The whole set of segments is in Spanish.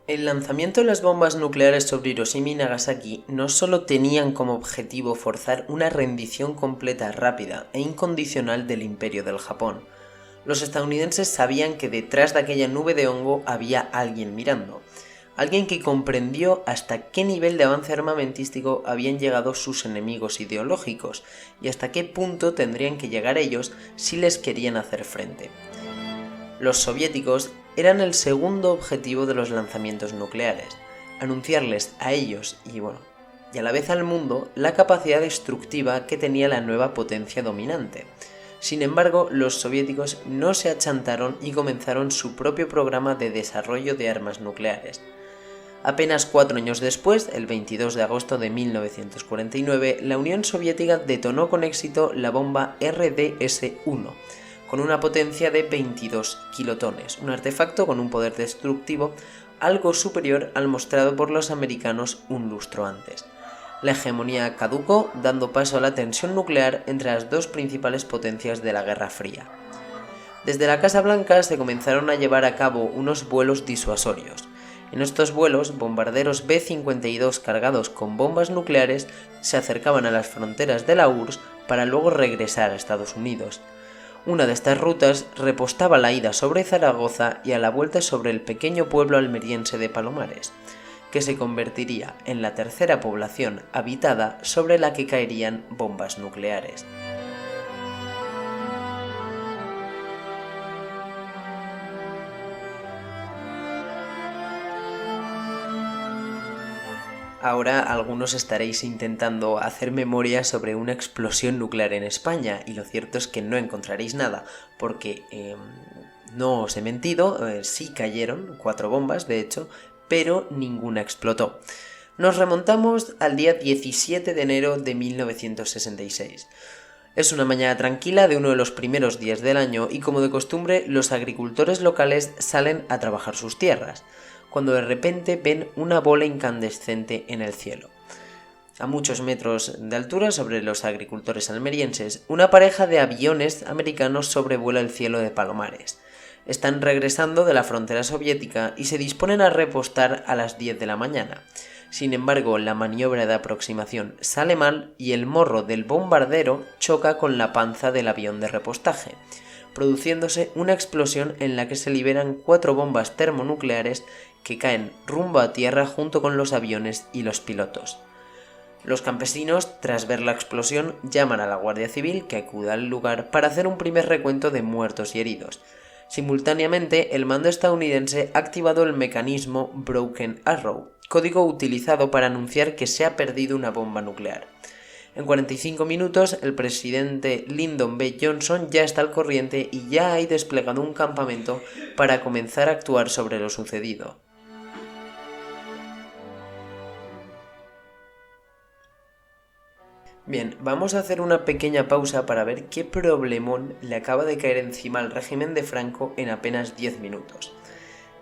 El lanzamiento de las bombas nucleares sobre Hiroshima y Nagasaki no solo tenían como objetivo forzar una rendición completa, rápida e incondicional del imperio del Japón. Los estadounidenses sabían que detrás de aquella nube de hongo había alguien mirando, alguien que comprendió hasta qué nivel de avance armamentístico habían llegado sus enemigos ideológicos y hasta qué punto tendrían que llegar ellos si les querían hacer frente. Los soviéticos eran el segundo objetivo de los lanzamientos nucleares, anunciarles a ellos y a la vez al mundo la capacidad destructiva que tenía la nueva potencia dominante. Sin embargo, los soviéticos no se achantaron y comenzaron su propio programa de desarrollo de armas nucleares. Apenas 4 años después, el 22 de agosto de 1949, la Unión Soviética detonó con éxito la bomba RDS-1, con una potencia de 22 kilotones, un artefacto con un poder destructivo algo superior al mostrado por los americanos un lustro antes. La hegemonía caducó, dando paso a la tensión nuclear entre las dos principales potencias de la Guerra Fría. Desde la Casa Blanca se comenzaron a llevar a cabo unos vuelos disuasorios. En estos vuelos, bombarderos B-52 cargados con bombas nucleares se acercaban a las fronteras de la URSS para luego regresar a Estados Unidos. Una de estas rutas repostaba la ida sobre Zaragoza y a la vuelta sobre el pequeño pueblo almeriense de Palomares, que se convertiría en la tercera población habitada sobre la que caerían bombas nucleares. Ahora algunos estaréis intentando hacer memoria sobre una explosión nuclear en España y lo cierto es que no encontraréis nada porque no os he mentido, sí cayeron 4 bombas de hecho, pero ninguna explotó. Nos remontamos al día 17 de enero de 1966. Es una mañana tranquila de uno de los primeros días del año y como de costumbre los agricultores locales salen a trabajar sus tierras, cuando de repente ven una bola incandescente en el cielo. A muchos metros de altura sobre los agricultores almerienses, una pareja de aviones americanos sobrevuela el cielo de Palomares. Están regresando de la frontera soviética y se disponen a repostar a las 10 de la mañana. Sin embargo, la maniobra de aproximación sale mal y el morro del bombardero choca con la panza del avión de repostaje, produciéndose una explosión en la que se liberan 4 bombas termonucleares que caen rumbo a tierra junto con los aviones y los pilotos. Los campesinos, tras ver la explosión, llaman a la Guardia Civil que acuda al lugar para hacer un primer recuento de muertos y heridos. Simultáneamente, el mando estadounidense ha activado el mecanismo Broken Arrow, código utilizado para anunciar que se ha perdido una bomba nuclear. En 45 minutos, el presidente Lyndon B. Johnson ya está al corriente y ya hay desplegado un campamento para comenzar a actuar sobre lo sucedido. Bien, vamos a hacer una pequeña pausa para ver qué problemón le acaba de caer encima al régimen de Franco en apenas 10 minutos.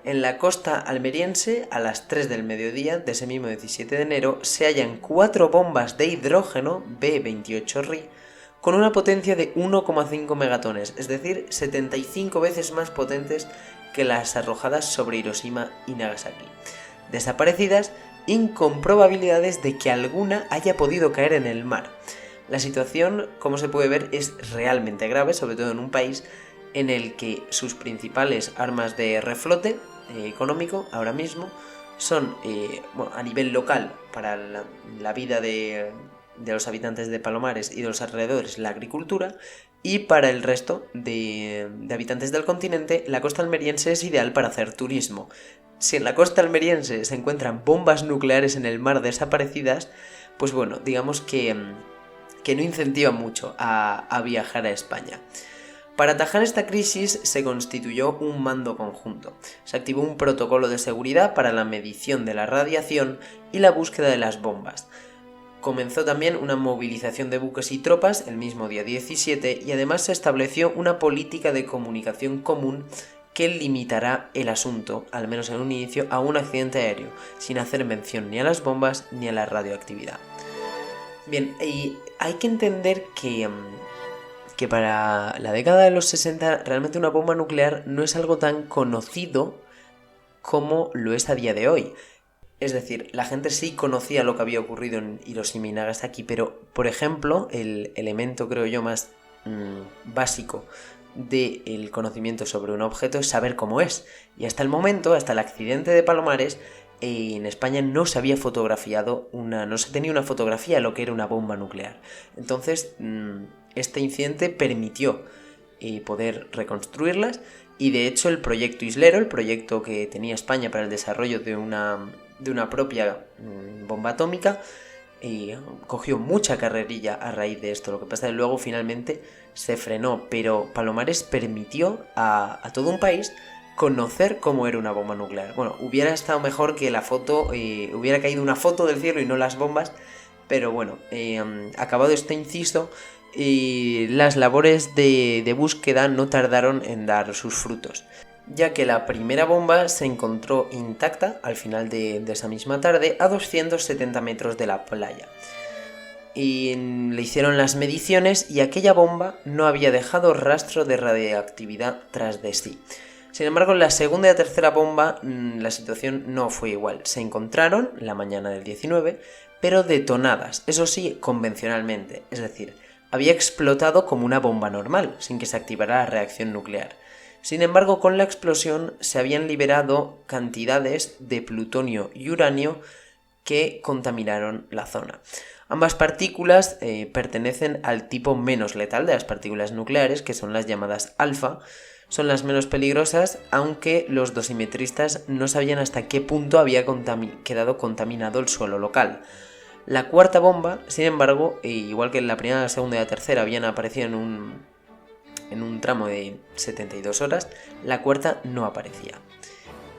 En la costa almeriense, a las 3 del mediodía de ese mismo 17 de enero, se hallan 4 bombas de hidrógeno B-28 RI con una potencia de 1,5 megatones, es decir, 75 veces más potentes que las arrojadas sobre Hiroshima y Nagasaki. Desaparecidas, con probabilidades de que alguna haya podido caer en el mar. La situación, como se puede ver, es realmente grave, sobre todo en un país en el que sus principales armas de reflote económico ahora mismo son a nivel local para la vida de los habitantes de Palomares y de los alrededores la agricultura, y para el resto de habitantes del continente la costa almeriense es ideal para hacer turismo. Si en la costa almeriense se encuentran bombas nucleares en el mar desaparecidas, pues bueno, digamos que no incentiva mucho a viajar a España. Para atajar esta crisis se constituyó un mando conjunto. Se activó un protocolo de seguridad para la medición de la radiación y la búsqueda de las bombas. Comenzó también una movilización de buques y tropas el mismo día 17 y además se estableció una política de comunicación común que limitará el asunto, al menos en un inicio, a un accidente aéreo, sin hacer mención ni a las bombas ni a la radioactividad. Bien, y hay que entender que para la década de los 60 realmente una bomba nuclear no es algo tan conocido como lo es a día de hoy. Es decir, la gente sí conocía lo que había ocurrido en Hiroshima y Nagasaki, pero, por ejemplo, el elemento, creo yo, más básico del conocimiento sobre un objeto es saber cómo es. Y hasta el momento, hasta el accidente de Palomares, en España no se había fotografiado no se tenía una fotografía de lo que era una bomba nuclear. Entonces, este incidente permitió poder reconstruirlas, y de hecho el proyecto Islero, el proyecto que tenía España para el desarrollo de una propia bomba atómica, cogió mucha carrerilla a raíz de esto. Lo que pasa es que luego finalmente se frenó, pero Palomares permitió a todo un país conocer cómo era una bomba nuclear. Bueno, hubiera estado mejor que la foto, hubiera caído una foto del cielo y no las bombas, pero bueno, acabado este inciso, las labores de búsqueda no tardaron en dar sus frutos, ya que la primera bomba se encontró intacta al final de esa misma tarde a 270 metros de la playa. Y le hicieron las mediciones y aquella bomba no había dejado rastro de radiactividad tras de sí. Sin embargo, en la segunda y la tercera bomba la situación no fue igual. Se encontraron la mañana del 19, pero detonadas, eso sí, convencionalmente, es decir, había explotado como una bomba normal, sin que se activara la reacción nuclear. Sin embargo, con la explosión se habían liberado cantidades de plutonio y uranio que contaminaron la zona. Ambas partículas pertenecen al tipo menos letal de las partículas nucleares, que son las llamadas alfa. Son las menos peligrosas, aunque los dosimetristas no sabían hasta qué punto había quedado contaminado el suelo local. La cuarta bomba, sin embargo, igual que en la primera, la segunda y la tercera habían aparecido en un tramo de 72 horas, la cuarta no aparecía.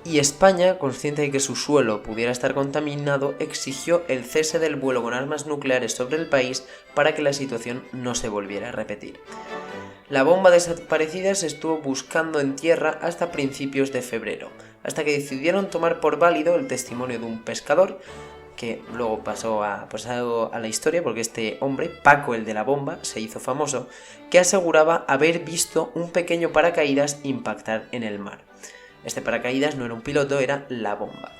Y España, consciente de que su suelo pudiera estar contaminado, exigió el cese del vuelo con armas nucleares sobre el país para que la situación no se volviera a repetir. La bomba desaparecida se estuvo buscando en tierra hasta principios de febrero, hasta que decidieron tomar por válido el testimonio de un pescador, que luego pasó a la historia porque este hombre, Paco el de la bomba, se hizo famoso, que aseguraba haber visto un pequeño paracaídas impactar en el mar. Este paracaídas no era un piloto, era la bomba.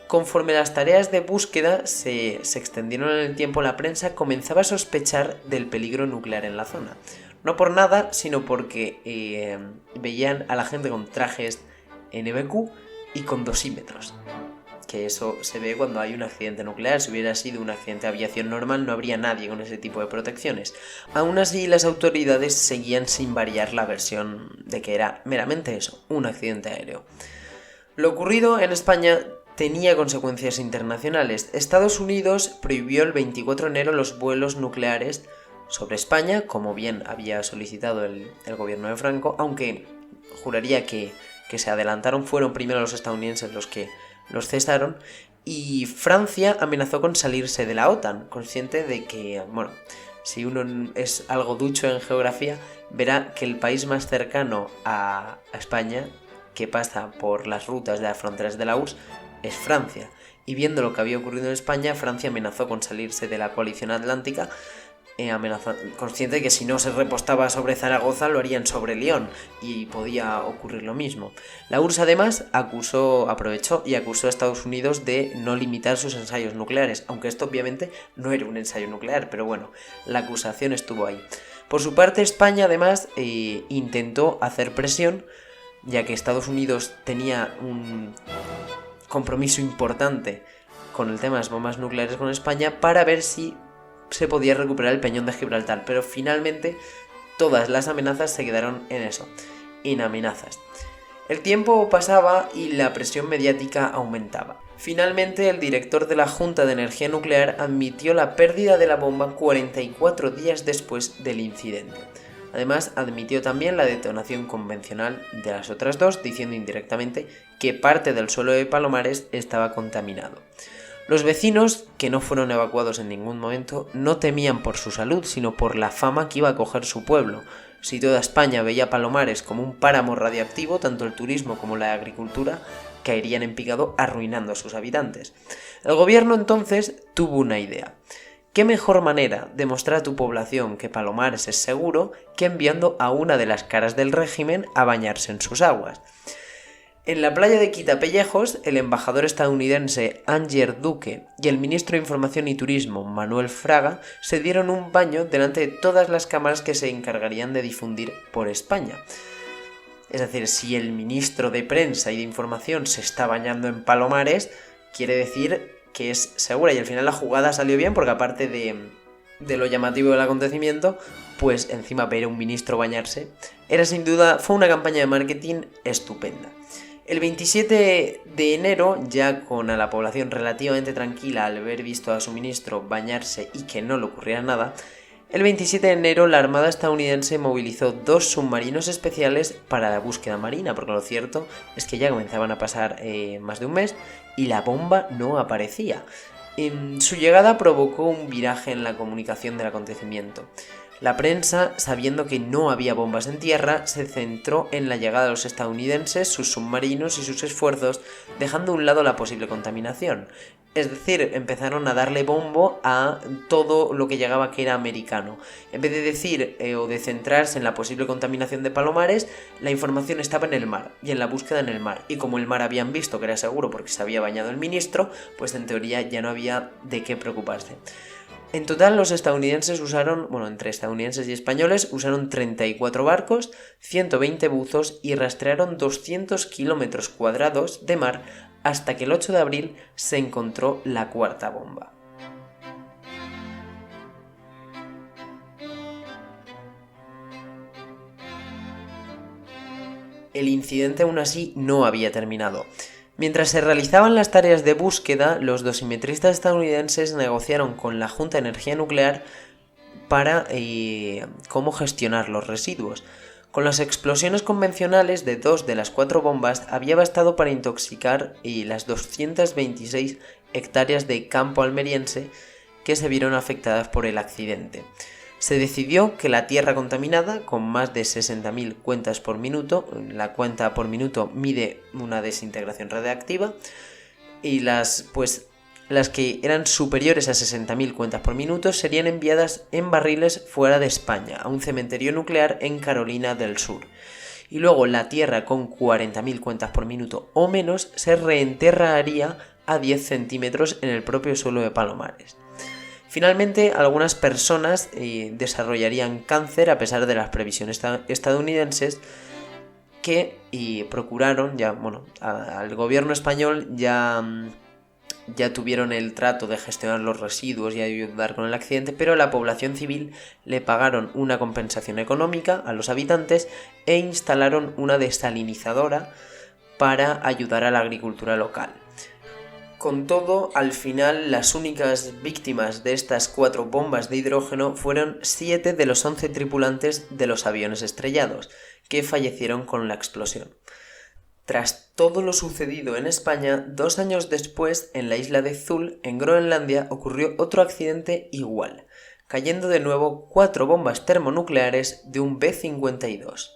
Conforme las tareas de búsqueda se extendieron en el tiempo, la prensa comenzaba a sospechar del peligro nuclear en la zona. No por nada, sino porque veían a la gente con trajes NBQ y con dosímetros. Que eso se ve cuando hay un accidente nuclear. Si hubiera sido un accidente de aviación normal, no habría nadie con ese tipo de protecciones. Aún así, las autoridades seguían sin variar la versión de que era meramente eso, un accidente aéreo. Lo ocurrido en España tenía consecuencias internacionales. Estados Unidos prohibió el 24 de enero los vuelos nucleares sobre España, como bien había solicitado el gobierno de Franco, aunque juraría que se adelantaron, fueron primero los estadounidenses los que los cesaron, y Francia amenazó con salirse de la OTAN, consciente de que, bueno, si uno es algo ducho en geografía, verá que el país más cercano a España, que pasa por las rutas de las fronteras de la URSS, es Francia. Y viendo lo que había ocurrido en España, Francia amenazó con salirse de la coalición atlántica, consciente de que si no se repostaba sobre Zaragoza lo harían sobre León, y podía ocurrir lo mismo. La URSS además aprovechó y acusó a Estados Unidos de no limitar sus ensayos nucleares, aunque esto obviamente no era un ensayo nuclear, pero bueno, la acusación estuvo ahí. Por su parte, España además intentó hacer presión, ya que Estados Unidos tenía un compromiso importante con el tema de las bombas nucleares con España, para ver si se podía recuperar el peñón de Gibraltar, pero finalmente todas las amenazas se quedaron en eso, en amenazas. El tiempo pasaba y la presión mediática aumentaba. Finalmente, el director de la Junta de Energía Nuclear admitió la pérdida de la bomba 44 días después del incidente. Además, admitió también la detonación convencional de las otras dos, diciendo indirectamente que parte del suelo de Palomares estaba contaminado. Los vecinos, que no fueron evacuados en ningún momento, no temían por su salud, sino por la fama que iba a coger su pueblo. Si toda España veía Palomares como un páramo radiactivo, tanto el turismo como la agricultura caerían en picado, arruinando a sus habitantes. El gobierno entonces tuvo una idea. ¿Qué mejor manera de mostrar a tu población que Palomares es seguro que enviando a una de las caras del régimen a bañarse en sus aguas? En la playa de Quitapellejos, el embajador estadounidense Anger Duque y el ministro de Información y Turismo Manuel Fraga se dieron un baño delante de todas las cámaras que se encargarían de difundir por España. Es decir, si el ministro de Prensa y de Información se está bañando en Palomares, quiere decir que es segura, y al final la jugada salió bien porque aparte de lo llamativo del acontecimiento, pues encima ver a un ministro bañarse era sin duda, fue una campaña de marketing estupenda. El 27 de enero, ya con a la población relativamente tranquila al haber visto a su ministro bañarse y que no le ocurriera nada, el 27 de enero la Armada estadounidense movilizó 2 submarinos especiales para la búsqueda marina, porque lo cierto es que ya comenzaban a pasar más de un mes y la bomba no aparecía. Su llegada provocó un viraje en la comunicación del acontecimiento. La prensa, sabiendo que no había bombas en tierra, se centró en la llegada de los estadounidenses, sus submarinos y sus esfuerzos, dejando a un lado la posible contaminación. Es decir, empezaron a darle bombo a todo lo que llegaba que era americano. En vez de decir o de centrarse en la posible contaminación de Palomares, la información estaba en el mar y en la búsqueda en el mar. Y como el mar habían visto que era seguro porque se había bañado el ministro, pues en teoría ya no había de qué preocuparse. En total los estadounidenses usaron, entre estadounidenses y españoles, usaron 34 barcos, 120 buzos y rastrearon 200 kilómetros cuadrados de mar hasta que el 8 de abril se encontró la cuarta bomba. El incidente aún así no había terminado. Mientras se realizaban las tareas de búsqueda, los dosimetristas estadounidenses negociaron con la Junta de Energía Nuclear para cómo gestionar los residuos. Con las explosiones convencionales de 2 de las 4 bombas había bastado para intoxicar las 226 hectáreas de campo almeriense que se vieron afectadas por el accidente. Se decidió que la tierra contaminada, con más de 60.000 cuentas por minuto, la cuenta por minuto mide una desintegración radiactiva, y las que eran superiores a 60.000 cuentas por minuto serían enviadas en barriles fuera de España, a un cementerio nuclear en Carolina del Sur. Y luego la tierra con 40.000 cuentas por minuto o menos se reenterraría a 10 centímetros en el propio suelo de Palomares. Finalmente, algunas personas desarrollarían cáncer a pesar de las previsiones estadounidenses que procuraron, al gobierno español ya tuvieron el trato de gestionar los residuos y ayudar con el accidente, pero a la población civil le pagaron una compensación económica a los habitantes e instalaron una desalinizadora para ayudar a la agricultura local. Con todo, al final las únicas víctimas de estas 4 bombas de hidrógeno fueron 7 de los 11 tripulantes de los aviones estrellados, que fallecieron con la explosión. Tras todo lo sucedido en España, 2 años después, en la isla de Thule, en Groenlandia, ocurrió otro accidente igual, cayendo de nuevo 4 bombas termonucleares de un B-52.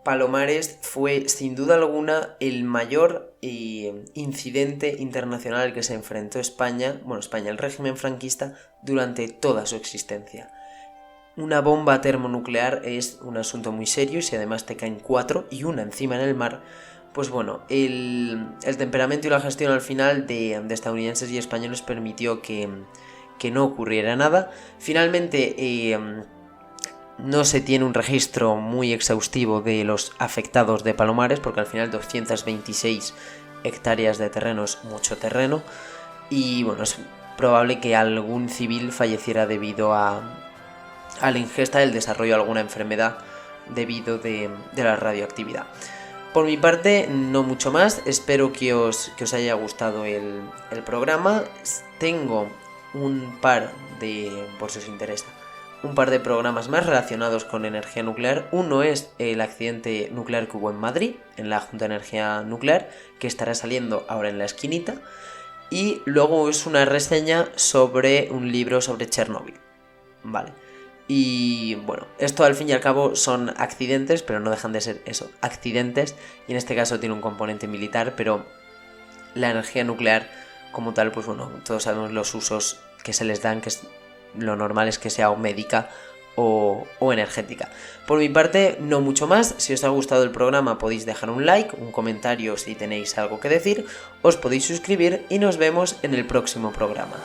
Palomares fue sin duda alguna el mayor incidente internacional al que se enfrentó España, el régimen franquista, durante toda su existencia. Una bomba termonuclear es un asunto muy serio y si además te caen 4 y una encima en el mar, pues el temperamento y la gestión al final de estadounidenses y españoles permitió que no ocurriera nada. Finalmente no se tiene un registro muy exhaustivo de los afectados de Palomares, porque al final 226 hectáreas de terreno es mucho terreno, y es probable que algún civil falleciera debido a la ingesta del desarrollo de alguna enfermedad debido de la radioactividad. Por mi parte, no mucho más, espero que os haya gustado el programa. Tengo un par de, por si os interesa, un par de programas más relacionados con energía nuclear. Uno es el accidente nuclear que hubo en Madrid, en la Junta de Energía Nuclear, que estará saliendo ahora en la esquinita. Y luego es una reseña sobre un libro sobre Chernóbil. Vale. Y esto al fin y al cabo son accidentes, pero no dejan de ser eso, accidentes. Y en este caso tiene un componente militar, pero la energía nuclear como tal, todos sabemos los usos que se les dan, que es lo normal es que sea o médica o energética. Por mi parte, no mucho más. Si os ha gustado el programa podéis dejar un like, un comentario si tenéis algo que decir, os podéis suscribir y nos vemos en el próximo programa.